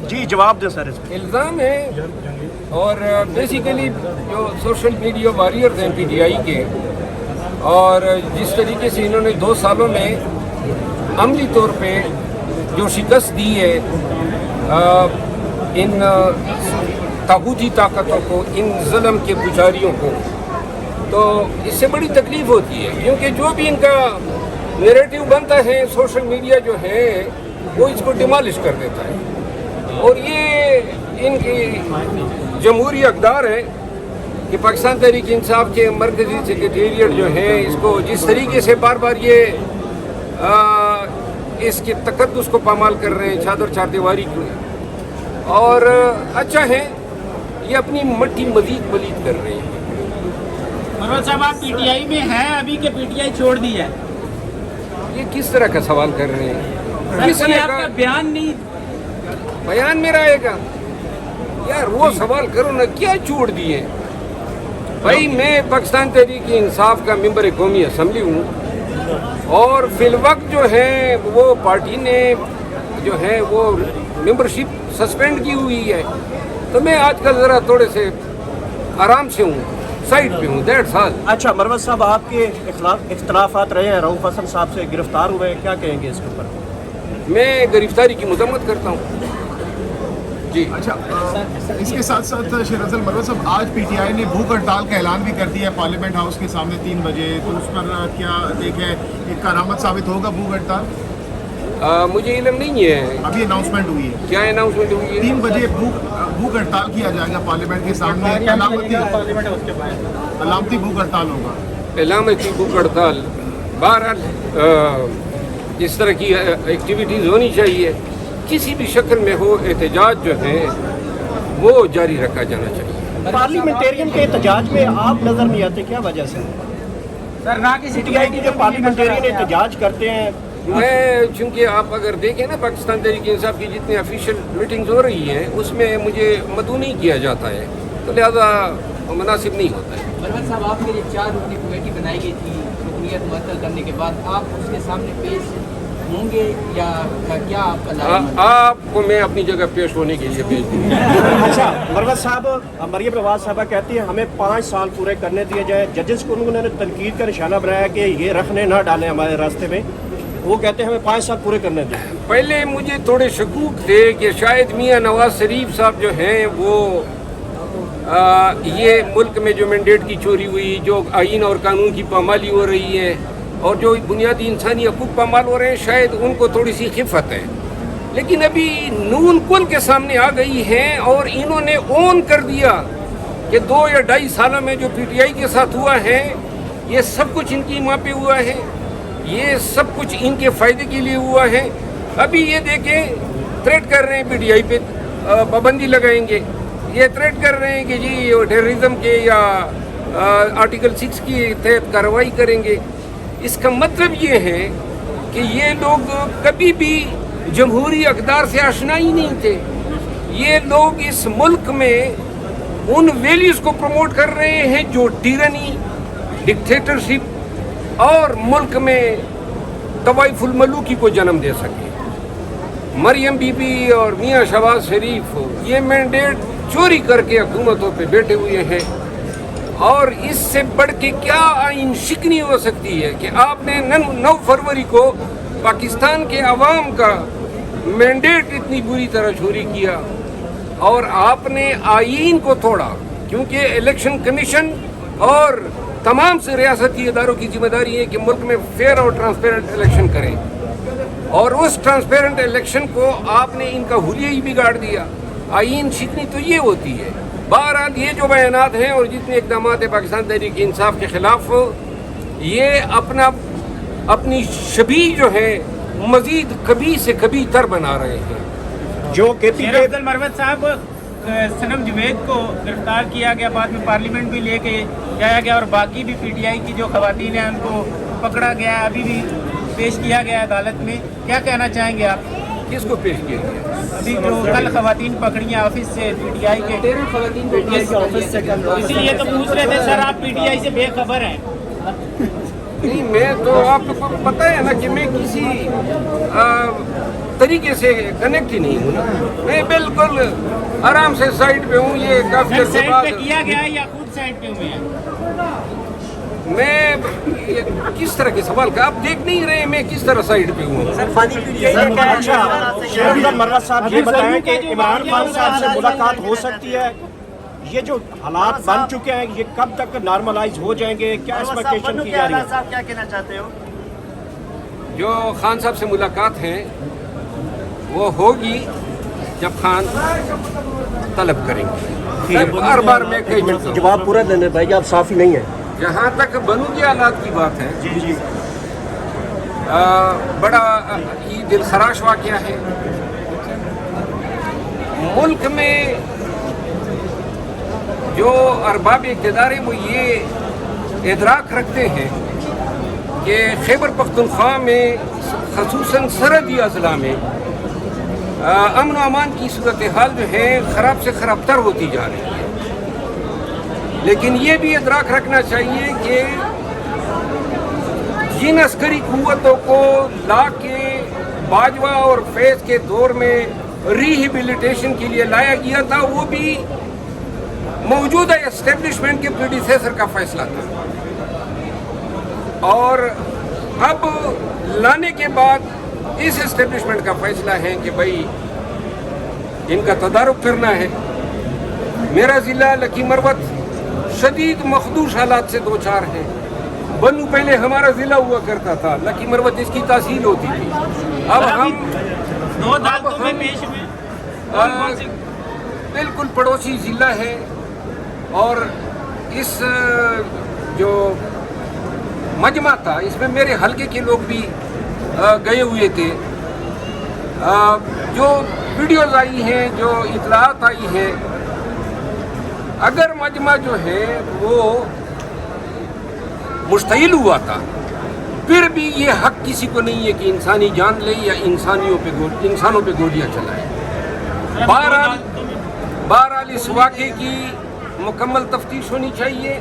جی جواب دیں سر اس پہ. الزام ہے اور بیسیکلی جو سوشل میڈیا واریئرز ہیں پی ٹی آئی کے، اور جس طریقے سے انہوں نے 2 سالوں میں عملی طور پہ جو شکست دی ہے ان طاغوتی طاقتوں کو، ان ظلم کے پجاریوں کو، تو اس سے بڑی تکلیف ہوتی ہے، کیونکہ جو بھی ان کا نیریٹو بنتا ہے سوشل میڈیا جو ہے وہ اس کو ڈیمالش کر دیتا ہے، اور یہ ان کی جمہوری اقدار ہے کہ پاکستان تحریک انصاف کے مرکزی سیکریٹریٹ جو ہے اس کو جس طریقے سے بار بار یہ اس کے تقدس کو پامال کر رہے ہیں، چادر چار دیواری کو، اور اچھا ہے یہ اپنی مٹی مزید پلید کر رہے ہیں. مروت صاحب آپ پی ٹی آئی میں ہیں ابھی کہ پی ٹی آئی چھوڑ دی ہے؟ یہ کس طرح کا سوال کر رہے ہیں؟ کس نے آپ کا بیان نہیں؟ بیان میرا آئے گا یار، وہ سوال کرو نا، کیا چھوڑ دیے بھائی؟ میں پاکستان تحریک انصاف کا ممبر قومی اسمبلی ہوں، اور فی الوقت جو ہے وہ پارٹی نے جو ہے وہ ممبرشپ سسپینڈ کی ہوئی ہے، تو میں آج کل ذرا تھوڑے سے آرام سے ہوں، سائڈ پہ ہوں، دیٹس آل. اچھا مروت صاحب، آپ کے اختلافات رہے ہیں، رؤوف حسن صاحب سے گرفتار ہوئے ہیں، کیا کہیں گے اس کے اوپر؟ میں گرفتاری کی مذمت کرتا ہوں. جی اچھا، اس کے ساتھ ساتھ شیر افضل مروت صاحب، آج پی ٹی آئی نے بھوک ہڑتال کا اعلان بھی کر دیا ہے پارلیمنٹ ہاؤس کے سامنے 3 بجے، تو اس پر کیا دیکھیں ایک کارآمد ثابت ہوگا بھوک ہڑتال؟ مجھے علم نہیں ہے. ابھی اناؤنسمنٹ ہوئی ہے، کیا اناؤنسمنٹ ہوئی ہے؟ 3 بجے بھوک ہڑتال کیا جائے گا پارلیمنٹ کے سامنے، علامتی بھوک ہڑتال ہوگا. علامتی بھوک ہڑتال، بہرحال اس طرح کی ایکٹیویٹیز ہونی چاہیے، کسی بھی شکل میں ہو، احتجاج جو ہے وہ جاری رکھا جانا چاہیے. پارلیمنٹیرین کے احتجاج میں آپ نظر نہیں آتے، کیا وجہ سے؟ سر نہ کسی پی ٹی آئی کی جو پارلیمنٹیرین احتجاج کرتے ہیں، میں چونکہ آپ اگر دیکھیں نا پاکستان تحریک انصاف کی جتنی آفیشیل میٹنگز ہو رہی ہیں اس میں مجھے مدعو نہیں کیا جاتا ہے، تو لہذا مناسب نہیں ہوتا ہے. مروت صاحب، آپ کے لیے 4 رکنی کمیٹی بنائی گئی تھی، رکنیت معطل کرنے کے بعد آپ اس کے سامنے پیش ہوں گے یا کیا آپ کو میں اپنی جگہ پیش ہونے کے لیے بھیج دوں گا. اچھا مروت صاحب، مریم نواز صاحبہ کہتی ہیں ہمیں 5 سال پورے کرنے دیے جائیں، ججز کو انہوں نے تنقید کا نشانہ بنایا کہ یہ رکھنے نہ ڈالیں ہمارے راستے میں، وہ کہتے ہیں ہمیں 5 سال پورے کرنے دیں. پہلے مجھے تھوڑے شکوک تھے کہ شاید میاں نواز شریف صاحب جو ہیں وہ یہ ملک میں جو مینڈیٹ کی چوری ہوئی، جو آئین اور قانون کی پامالی ہو رہی ہے، اور جو بنیادی انسانی حقوق پامال ہو رہے ہیں، شاید ان کو تھوڑی سی خفت ہے. لیکن ابھی نون کل کے سامنے آ گئی ہیں اور انہوں نے اون کر دیا کہ 2 یا 2.5 سالوں میں جو پی ٹی آئی کے ساتھ ہوا ہے یہ سب کچھ ان کی ماں پہ ہوا ہے، یہ سب کچھ ان کے فائدے کے لیے ہوا ہے. ابھی یہ دیکھیں تھریٹ کر رہے ہیں پی ٹی آئی پہ پابندی لگائیں گے، یہ تھریٹ کر رہے ہیں کہ جی ٹیررزم کے یا آرٹیکل 6 کی تحت کارروائی کریں گے. اس کا مطلب یہ ہے کہ یہ لوگ کبھی بھی جمہوری اقدار سے آشنا ہی نہیں تھے. یہ لوگ اس ملک میں ان ویلیوز کو پروموٹ کر رہے ہیں جو ٹیرنی، ڈکٹیٹرشپ اور ملک میں طوائف الملوکی کو جنم دے سکے. مریم بی بی اور میاں شہباز شریف یہ مینڈیٹ چوری کر کے حکومتوں پہ بیٹھے ہوئے ہیں، اور اس سے بڑھ کے کیا آئین شکنی ہو سکتی ہے کہ آپ نے 9 فروری کو پاکستان کے عوام کا مینڈیٹ اتنی بری طرح چوری کیا، اور آپ نے آئین کو توڑا، کیونکہ الیکشن کمیشن اور تمام سے ریاستی اداروں کی ذمہ داری ہے کہ ملک میں فیئر اور ٹرانسپیرنٹ الیکشن کریں، اور اس ٹرانسپیرنٹ الیکشن کو آپ نے ان کا حلیہ ہی بگاڑ دیا. آئین شکنی تو یہ ہوتی ہے. بہرحال یہ جو بیانات ہیں اور جتنے اقدامات ہیں پاکستان تحریک انصاف کے خلاف، یہ اپنی شبیہ جو ہے مزید کبھی سے کبھی تر بنا رہے ہیں. جو کہتی شیر افضل مروت صاحب، صنم جوید کو گرفتار کیا گیا، بعد میں پارلیمنٹ بھی لے کے جایا گیا، اور باقی بھی پی ٹی آئی کی جو خواتین ہیں ان کو پکڑا گیا، ابھی بھی پیش کیا گیا عدالت میں، کیا کہنا چاہیں گے آپ؟ کس کو پیش کیا گیا؟ ابھی جو کل خواتین پکڑی ہیں آفس سے پی ٹی آئی کے، 13 خواتین کو اسی لیے تو پوچھ رہے تھے سر آپ پی ٹی آئی سے بے خبر ہیں. نہیں، میں تو آپ کو پتہ ہے نا کہ میں کسی طریقے سے کنیکٹ ہی نہیں ہوں نا. میں بالکل آرام سے سائڈ پہ ہوں. یہ کافی عرصے سائڈ بعد پہ کیا گیا ہے یا خود سائڈ پہ ہوئے ہیں؟ میں کس طرح کے سوال کا آپ دیکھ نہیں رہے میں کس طرح سائڈ پہ ہوں. اچھا شیر افضل مرہ صاحب یہ بتائیں کہ عمران خان صاحب سے ملاقات ہو سکتی ہے؟ یہ جو حالات بن چکے ہیں یہ کب تک نارملائز ہو جائیں گے؟ کیا ایکسپیکٹیشن کی جا رہی ہے؟ صاحب کیا کہنا چاہتے ہو؟ جو خان صاحب سے ملاقات ہے وہ ہوگی جب خان طلب کریں گے. بار بار میں کئی مرتبہ جواب پورا دینے بھائی آپ صاف ہی نہیں ہیں. جہاں تک بنو کے حالات کی بات ہے جی جی بڑا یہ دل خراش واقعہ ہے. ملک میں جو ارباب اقتدار ہیں وہ یہ ادراک رکھتے ہیں کہ خیبر پختونخوا میں خصوصاً سرحدی اضلاع میں امن و امان کی صورتحال جو ہے خراب سے خراب تر ہوتی جا رہی ہے. لیکن یہ بھی ادراک رکھنا چاہیے کہ جن عسکری قوتوں کو لا کے باجوہ اور فیض کے دور میں ریہیبلیٹیشن کے لیے لایا گیا تھا وہ بھی موجودہ اسٹیبلشمنٹ کے پریڈیسیسر کا فیصلہ تھا. اور اب لانے کے بعد اس اسٹیبلشمنٹ کا فیصلہ ہے کہ بھائی ان کا تدارک کرنا ہے. میرا ضلع لکی مروت شدید مخدوش حالات سے دو چار ہیں. بنو پہلے ہمارا ضلع ہوا کرتا تھا, لکی مروت اس کی تحصیل ہوتی تھی. اب ہم دو عدالتوں میں پیش ہوئے, بالکل پڑوسی ضلع ہے اور اس جو مجمع تھا اس میں میرے حلقے کے لوگ بھی گئے ہوئے تھے. جو ویڈیوز آئی ہیں, جو اطلاعات آئی ہیں, اگر مجمع جو ہے وہ مشتعل ہوا تھا پھر بھی یہ حق کسی کو نہیں ہے کہ انسانی جان لے یا انسانوں پہ گولیاں چلائے. بہرحال اس واقعے کی مکمل تفتیش ہونی چاہیے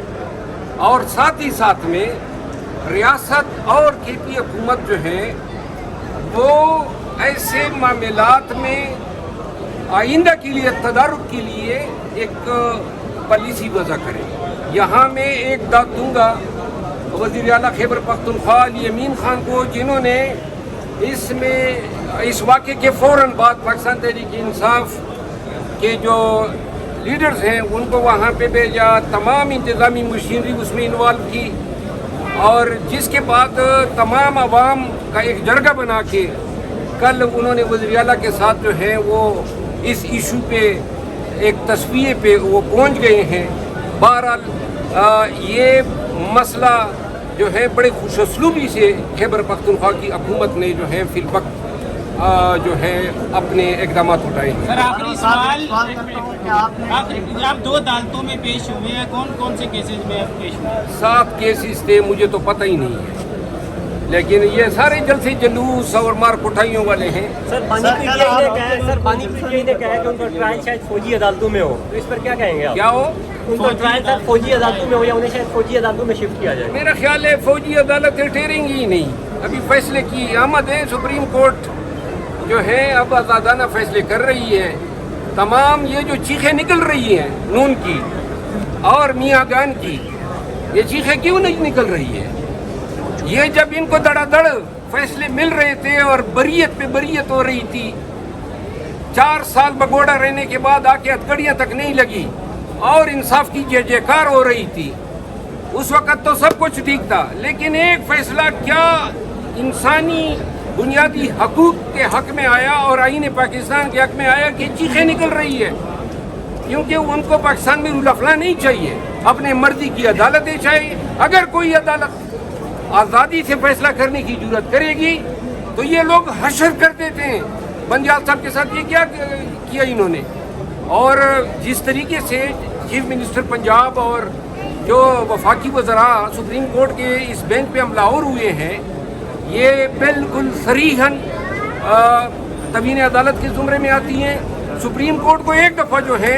اور ساتھ ہی ساتھ میں ریاست اور کے پی حکومت جو ہے وہ ایسے معاملات میں آئندہ کے لیے تدارک کے لیے ایک پالیسی وضع کرے. یہاں میں ایک داد دوں گا وزیر اعلیٰ خیبر پختونخوا علی امین خان کو, جنہوں نے اس میں اس واقعے کے فوراً بعد پاکستان تحریک انصاف کے جو لیڈرز ہیں ان کو وہاں پہ بھیجا, تمام انتظامی مشینری اس میں انوالو کی اور جس کے بعد تمام عوام کا ایک جرگہ بنا کے کل انہوں نے وزیر اعلیٰ کے ساتھ جو ہے وہ اس ایشو پہ ایک تصفیے پہ وہ پہنچ گئے ہیں. بہرحال یہ مسئلہ جو ہے بڑے خوش اسلوبی سے خیبر پختونخوا کی حکومت نے جو ہے فی الوقت جو ہے اپنے اقدامات اٹھائے ہیں. سر آخری سوال, آپ دو عدالتوں میں پیش ہوئے ہیں, کون کون سے کیسز میں آپ پیش ہوئے ہیں؟ 7 کیسز تھے, مجھے تو پتہ ہی نہیں ہے, لیکن یہ سارے جلسے جلوس اور مار کٹائیوں والے ہیں. سر پانی پی ٹی آئی نے کہا کہ ان کا ٹرائل شاید فوجی عدالتوں میں ہو, تو اس پر کیا کہیں گے آپ؟ کیا ہو ان کا ٹرائل سر فوجی عدالتوں میں ہو یا انہیں شاید فوجی عدالتوں میں شفٹ کیا جائے؟ میرا خیال ہے فوجی عدالتیں ٹھہریں گی ہی نہیں. ابھی فیصلے کی آمد ہے, سپریم کورٹ جو ہے اب آزادانہ فیصلے کر رہی ہے. تمام یہ جو چیخیں نکل رہی ہیں نون کی اور میاں گان کی, یہ چیخیں کیوں نہیں نکل رہی ہے؟ یہ جب ان کو دڑا دڑ فیصلے مل رہے تھے اور بریت پہ بریت ہو رہی تھی, 4 سال بگوڑا رہنے کے بعد آ کے ہتھکڑیاں تک نہیں لگی اور انصاف کی جے جے کار ہو رہی تھی, اس وقت تو سب کچھ ٹھیک تھا. لیکن ایک فیصلہ کیا انسانی بنیادی حقوق کے حق میں آیا اور آئین پاکستان کے حق میں آیا کہ چیخیں نکل رہی ہے, کیونکہ ان کو پاکستان میں رول آف لا نہیں چاہیے, اپنے مرضی کی عدالتیں چاہیے. اگر کوئی عدالت آزادی سے فیصلہ کرنے کی جرات کرے گی تو یہ لوگ حشر کر دیتے ہیں. بنجال صاحب کے ساتھ یہ کیا کیا انہوں نے, اور جس طریقے سے چیف منسٹر پنجاب اور جو وفاقی وزراء سپریم کورٹ کے اس بینچ پہ حملہ ہوئے ہیں, یہ بالکل صریحاً توہین عدالت کے زمرے میں آتی ہیں. سپریم کورٹ کو ایک دفعہ جو ہے